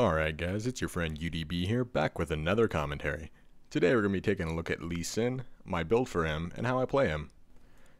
Alright guys, it's your friend UDB here, back with another commentary. Today we're going to be taking a look at Lee Sin, my build for him, and how I play him.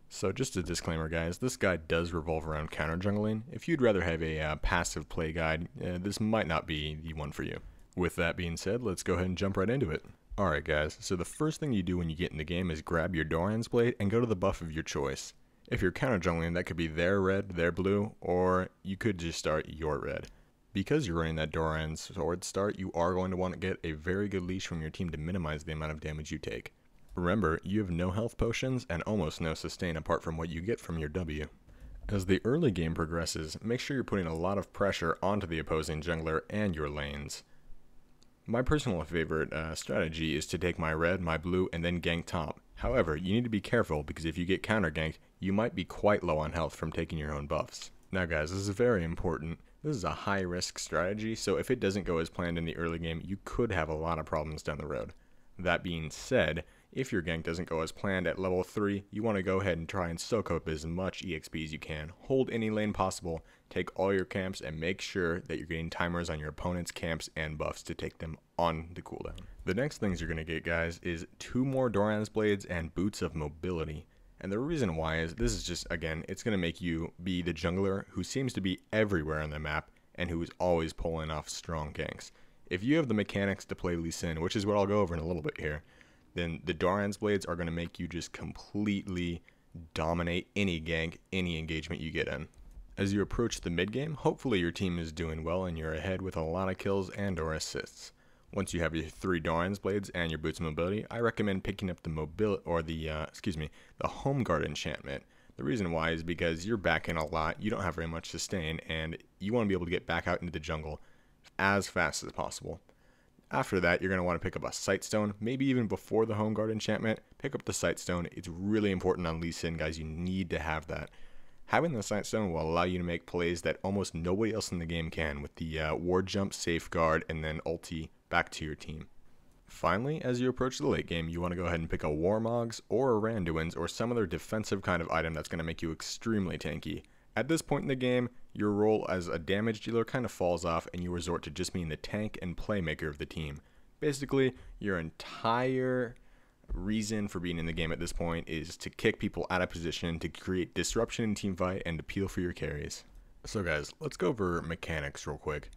So just a disclaimer guys, this guide does revolve around counter jungling. If you'd rather have a passive play guide, this might not be the one for you. With that being said, let's go ahead and jump right into it. Alright guys, so the first thing you do when you get in the game is grab your Doran's Blade and go to the buff of your choice. If you're counter jungling, that could be their red, their blue, or you could just start your red. Because you're running that Doran's Sword start, you are going to want to get a very good leash from your team to minimize the amount of damage you take. Remember, you have no health potions and almost no sustain apart from what you get from your W. As the early game progresses, make sure you're putting a lot of pressure onto the opposing jungler and your lanes. My personal favorite strategy is to take my red, my blue, and then gank top. However, you need to be careful because if you get counter ganked, you might be quite low on health from taking your own buffs. Now guys, this is very important. This is a high risk strategy, so if it doesn't go as planned in the early game, you could have a lot of problems down the road. That being said, if your gank doesn't go as planned at level 3, you want to go ahead and try and soak up as much EXP as you can. Hold any lane possible, take all your camps, and make sure that you're getting timers on your opponent's camps and buffs to take them on the cooldown. The next things you're going to get guys is 2 more Doran's Blades and Boots of Mobility. And the reason why is this is just, again, it's going to make you be the jungler who seems to be everywhere on the map and who is always pulling off strong ganks. If you have the mechanics to play Lee Sin, which is what I'll go over in a little bit here, then the Doran's Blades are going to make you just completely dominate any gank, any engagement you get in. As you approach the mid game, hopefully your team is doing well and you're ahead with a lot of kills and or assists. Once you have your 3 Doran's Blades and your Boots of Mobility, I recommend picking up the Home Guard enchantment. The reason why is because you're back in a lot, you don't have very much sustain, and you want to be able to get back out into the jungle as fast as possible. After that, you're going to want to pick up a Sightstone, maybe even before the Home Guard enchantment, pick up the Sightstone. It's really important on Lee Sin, guys, you need to have that. Having the Sightstone will allow you to make plays that almost nobody else in the game can, with the Ward Jump, Safeguard, and then ulti back to your team. Finally, as you approach the late game, you want to go ahead and pick a Warmogs or a Randuin's or some other defensive kind of item that's going to make you extremely tanky. At this point in the game, your role as a damage dealer kind of falls off and you resort to just being the tank and playmaker of the team. Basically, your entire reason for being in the game at this point is to kick people out of position, to create disruption in teamfight, and to peel for your carries. So guys, let's go over mechanics real quick.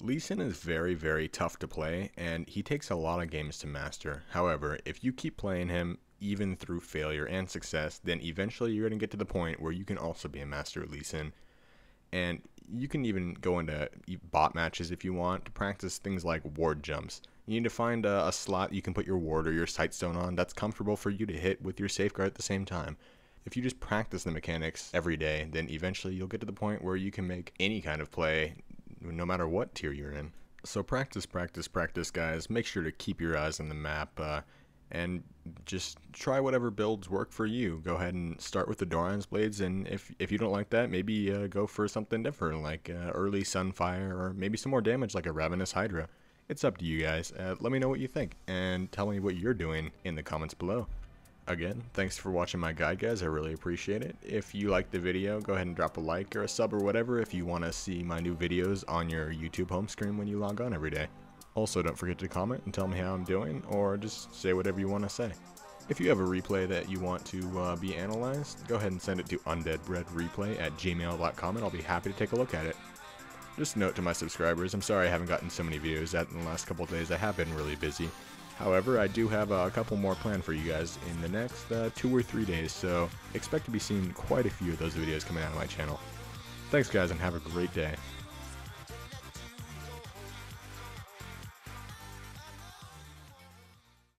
Lee Sin is very, very tough to play, and he takes a lot of games to master. However, if you keep playing him, even through failure and success, then eventually you're going to get to the point where you can also be a master of Lee Sin. And you can even go into bot matches if you want to practice things like ward jumps. You need to find a slot you can put your ward or your Sightstone on that's comfortable for you to hit with your Safeguard at the same time. If you just practice the mechanics every day, then eventually you'll get to the point where you can make any kind of play no matter what tier you're in. So practice, practice, practice, guys. Make sure to keep your eyes on the map and just try whatever builds work for you. Go ahead and start with the Doran's Blades, and if you don't like that, maybe go for something different like early Sunfire or maybe some more damage like a Ravenous Hydra. It's up to you guys. Let me know what you think and tell me what you're doing in the comments below. Again, thanks for watching my guide, guys. I really appreciate it. If you liked the video, go ahead and drop a like or a sub or whatever if you want to see my new videos on your YouTube home screen when you log on every day. Also, don't forget to comment and tell me how I'm doing, or just say whatever you want to say. If you have a replay that you want to be analyzed, go ahead and send it to undeadbreadreplay@gmail.com and I'll be happy to take a look at it. Just a note to my subscribers, I'm sorry I haven't gotten so many videos out in the last couple of days. I have been really busy. However, I do have a couple more planned for you guys in the next 2 or 3 days, so expect to be seeing quite a few of those videos coming out of my channel. Thanks guys, and have a great day.